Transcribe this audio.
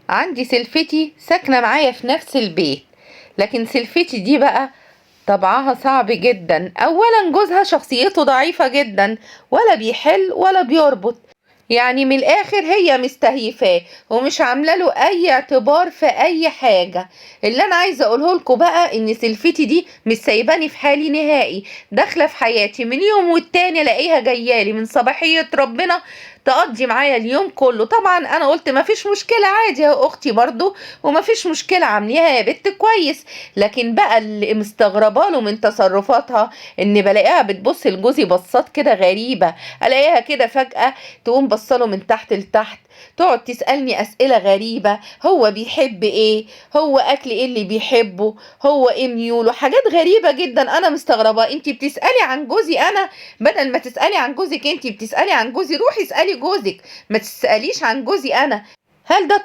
عندي سلفتي ساكنة معايا في نفس البيت، لكن سلفتي دي بقى طبعها صعب جدا. اولا جوزها شخصيته ضعيفة جدا، ولا بيحل ولا بيربط، يعني من الاخر هي مستهيفاه ومش عامله له اي اعتبار في اي حاجه. اللي انا عايزه اقوله لكم بقى ان سلفتي دي مش سايباني في حالي نهائي، داخله في حياتي من يوم والتاني الاقيها جايالي من صباحيه ربنا تقضي معايا اليوم كله. طبعا انا قلت مفيش مشكله، عادي يا اختي برضو ومفيش مشكله، عامليها يا بنت كويس. لكن بقى اللي مستغربه له من تصرفاتها ان بلاقيها بتبص لجوزي بصات كده غريبه. الاقيها كده فجاه تقوم بصله من تحت لتحت، تقعد تسألني أسئلة غريبة، هو بيحب ايه، هو أكل ايه اللي بيحبه، هو ايه ميوله، حاجات غريبة جدا. أنا مستغربة، انتي بتسألي عن جوزي أنا؟ بدل ما تسألي عن جوزك انتي بتسألي عن جوزي، روحي اسألي جوزك، ما تسأليش عن جوزي أنا. هل ده